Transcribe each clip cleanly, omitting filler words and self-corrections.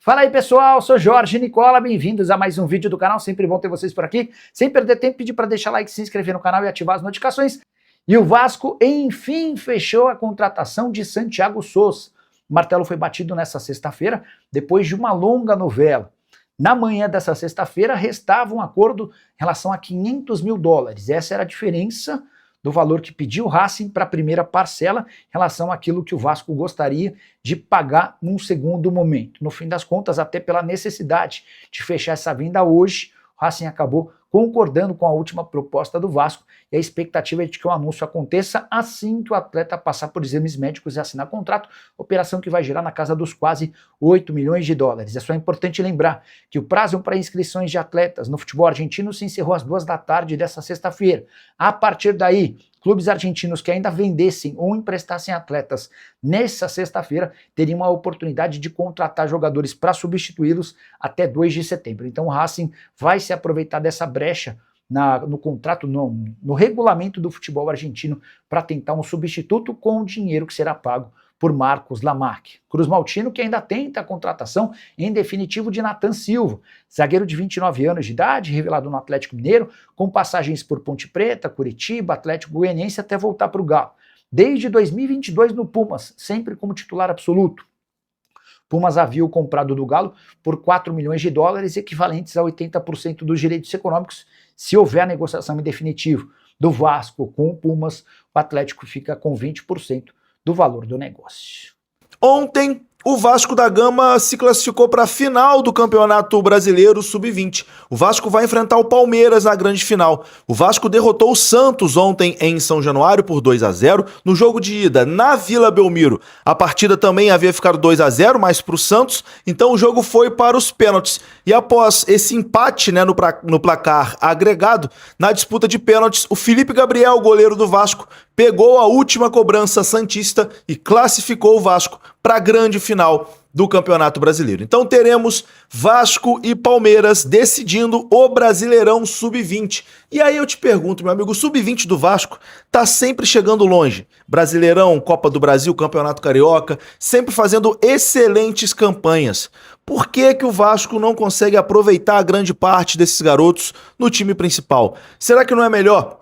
Fala aí pessoal, sou Jorge Nicola, bem-vindos a mais um vídeo do canal, sempre bom ter vocês por aqui. Sem perder tempo, pedir para deixar like, se inscrever no canal e ativar as notificações. E o Vasco, enfim, fechou a contratação de Santiago Sousa. O martelo foi batido nessa sexta-feira, depois de uma longa novela. Na manhã dessa sexta-feira, restava um acordo em relação a $500 mil. Essa era a diferença do valor que pediu o Racing para a primeira parcela em relação àquilo que o Vasco gostaria de pagar num segundo momento. No fim das contas, até pela necessidade de fechar essa venda hoje, o Racing acabou concordando com a última proposta do Vasco e a expectativa é de que o anúncio aconteça assim que o atleta passar por exames médicos e assinar contrato, operação que vai gerar na casa dos quase $8 milhões. É só importante lembrar que o prazo para inscrições de atletas no futebol argentino se encerrou às 14h dessa sexta-feira. A partir daí, clubes argentinos que ainda vendessem ou emprestassem atletas nessa sexta-feira teriam a oportunidade de contratar jogadores para substituí-los até 2 de setembro. Então o Racing vai se aproveitar dessa brecha no contrato, no regulamento do futebol argentino para tentar um substituto com o dinheiro que será pago por Marcos Lamarque. Cruz Maltino que ainda tenta a contratação em definitivo de Nathan Silva, zagueiro de 29 anos de idade, revelado no Atlético Mineiro, com passagens por Ponte Preta, Curitiba, Atlético Goianiense até voltar para o Galo. Desde 2022 no Pumas, sempre como titular absoluto. Pumas havia o comprado do Galo por $4 milhões, equivalentes a 80% dos direitos econômicos. Se houver a negociação em definitivo do Vasco com o Pumas, o Atlético fica com 20% do valor do negócio. Ontem, o Vasco da Gama se classificou para a final do Campeonato Brasileiro Sub-20. O Vasco vai enfrentar o Palmeiras na grande final. O Vasco derrotou o Santos ontem em São Januário por 2-0 no jogo de ida na Vila Belmiro. A partida também havia ficado 2-0, mas para o Santos, então o jogo foi para os pênaltis. E após esse empate no placar agregado, na disputa de pênaltis, o Felipe Gabriel, goleiro do Vasco, pegou a última cobrança santista e classificou o Vasco para a grande final do Campeonato Brasileiro. Então teremos Vasco e Palmeiras decidindo o Brasileirão Sub-20. E aí eu te pergunto, meu amigo, o Sub-20 do Vasco tá sempre chegando longe. Brasileirão, Copa do Brasil, Campeonato Carioca, sempre fazendo excelentes campanhas. Por que que o Vasco não consegue aproveitar a grande parte desses garotos no time principal? Será que não é melhor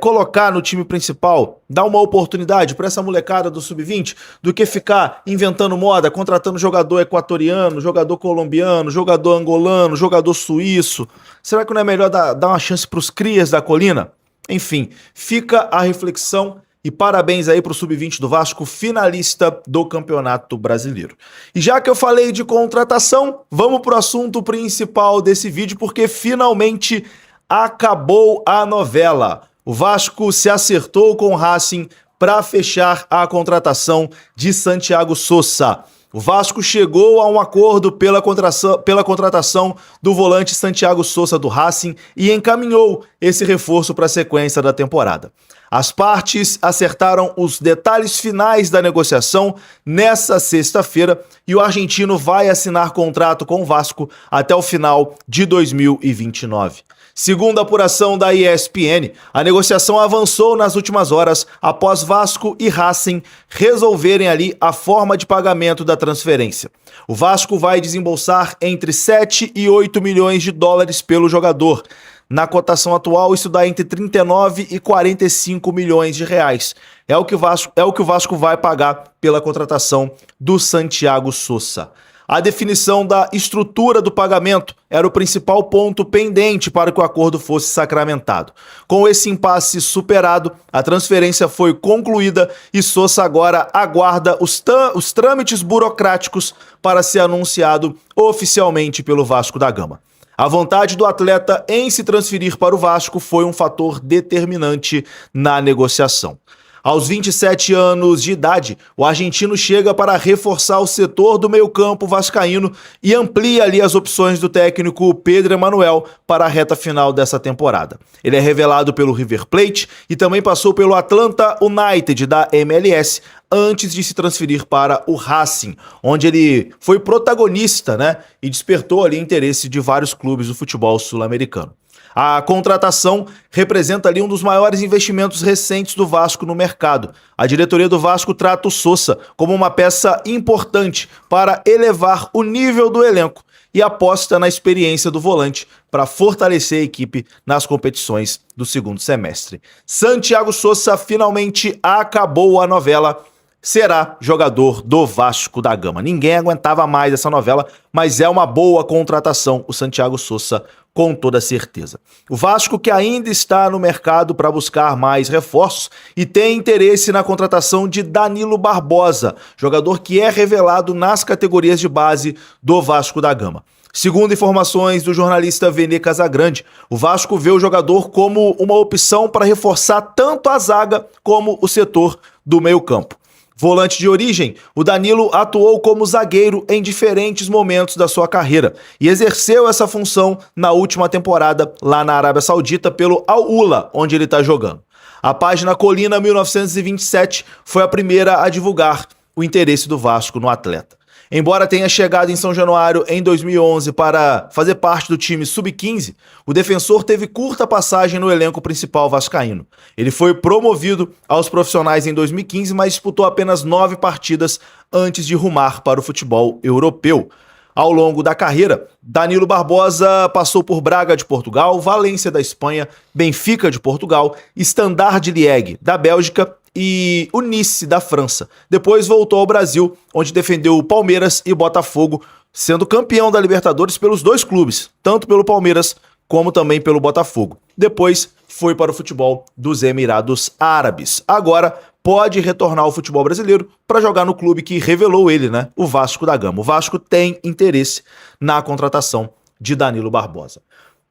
colocar no time principal, dar uma oportunidade para essa molecada do Sub-20, do que ficar inventando moda, contratando jogador equatoriano, jogador colombiano, jogador angolano, jogador suíço? Será que não é melhor dar uma chance para os crias da colina? Enfim, fica a reflexão e parabéns aí para o Sub-20 do Vasco, finalista do Campeonato Brasileiro. E já que eu falei de contratação, vamos para o assunto principal desse vídeo, porque finalmente acabou a novela. O Vasco se acertou com o Racing para fechar a contratação de Santiago Sousa. O Vasco chegou a um acordo pela contratação do volante Santiago Sousa do Racing e encaminhou esse reforço para a sequência da temporada. As partes acertaram os detalhes finais da negociação nessa sexta-feira e o argentino vai assinar contrato com o Vasco até o final de 2029. Segundo a apuração da ESPN, a negociação avançou nas últimas horas após Vasco e Racing resolverem ali a forma de pagamento da transferência. O Vasco vai desembolsar entre 7 e 8 milhões de dólares pelo jogador. Na cotação atual, isso dá entre 39 e 45 milhões de reais. É o que o Vasco vai pagar pela contratação do Santiago Sousa. A definição da estrutura do pagamento era o principal ponto pendente para que o acordo fosse sacramentado. Com esse impasse superado, a transferência foi concluída e Sousa agora aguarda os trâmites burocráticos para ser anunciado oficialmente pelo Vasco da Gama. A vontade do atleta em se transferir para o Vasco foi um fator determinante na negociação. Aos 27 anos de idade, o argentino chega para reforçar o setor do meio-campo vascaíno e amplia ali as opções do técnico Pedro Emanuel para a reta final dessa temporada. Ele é revelado pelo River Plate e também passou pelo Atlanta United da MLS antes de se transferir para o Racing, onde ele foi protagonista, e despertou ali interesse de vários clubes do futebol sul-americano. A contratação representa ali um dos maiores investimentos recentes do Vasco no mercado. A diretoria do Vasco trata o Sousa como uma peça importante para elevar o nível do elenco e aposta na experiência do volante para fortalecer a equipe nas competições do segundo semestre. Santiago Sousa finalmente acabou a novela, será jogador do Vasco da Gama. Ninguém aguentava mais essa novela, mas é uma boa contratação o Santiago Sousa, com toda certeza. O Vasco, que ainda está no mercado para buscar mais reforços e tem interesse na contratação de Danilo Barbosa, jogador que é revelado nas categorias de base do Vasco da Gama. Segundo informações do jornalista Vene Casagrande, o Vasco vê o jogador como uma opção para reforçar tanto a zaga como o setor do meio-campo. Volante de origem, o Danilo atuou como zagueiro em diferentes momentos da sua carreira e exerceu essa função na última temporada lá na Arábia Saudita pelo Al-Ula, onde ele está jogando. A página Colina 1927 foi a primeira a divulgar o interesse do Vasco no atleta. Embora tenha chegado em São Januário em 2011 para fazer parte do time sub-15, o defensor teve curta passagem no elenco principal vascaíno. Ele foi promovido aos profissionais em 2015, mas disputou apenas 9 partidas antes de rumar para o futebol europeu. Ao longo da carreira, Danilo Barbosa passou por Braga de Portugal, Valência da Espanha, Benfica de Portugal, Standard de Liège da Bélgica e o Nice da França. Depois voltou ao Brasil, onde defendeu o Palmeiras e Botafogo, sendo campeão da Libertadores pelos dois clubes, tanto pelo Palmeiras como também pelo Botafogo. Depois foi para o futebol dos Emirados Árabes. Agora pode retornar ao futebol brasileiro para jogar no clube que revelou ele, né? O Vasco da Gama. O Vasco tem interesse na contratação de Danilo Barbosa.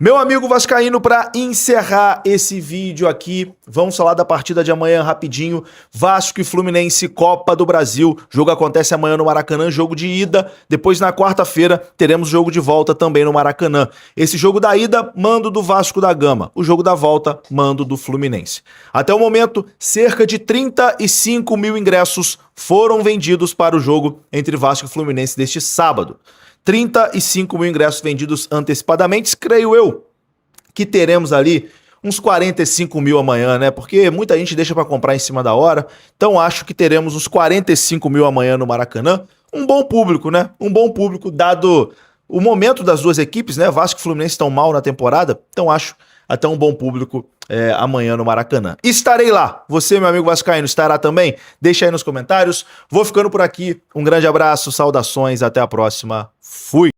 Meu amigo vascaíno, para encerrar esse vídeo aqui, vamos falar da partida de amanhã rapidinho. Vasco e Fluminense, Copa do Brasil. O jogo acontece amanhã no Maracanã, jogo de ida. Depois, na quarta-feira, teremos jogo de volta também no Maracanã. Esse jogo da ida, mando do Vasco da Gama. O jogo da volta, mando do Fluminense. Até o momento, cerca de 35 mil ingressos foram vendidos para o jogo entre Vasco e Fluminense deste sábado. 35 mil ingressos vendidos antecipadamente, creio eu que teremos ali uns 45 mil amanhã, né? Porque muita gente deixa para comprar em cima da hora, então acho que teremos uns 45 mil amanhã no Maracanã. Um bom público, né? Um bom público, dado o momento das duas equipes, né? Vasco e Fluminense estão mal na temporada, então acho até um bom público amanhã no Maracanã. Estarei lá. Você, meu amigo vascaíno, estará também? Deixa aí nos comentários. Vou ficando por aqui. Um grande abraço, saudações, até a próxima. Fui!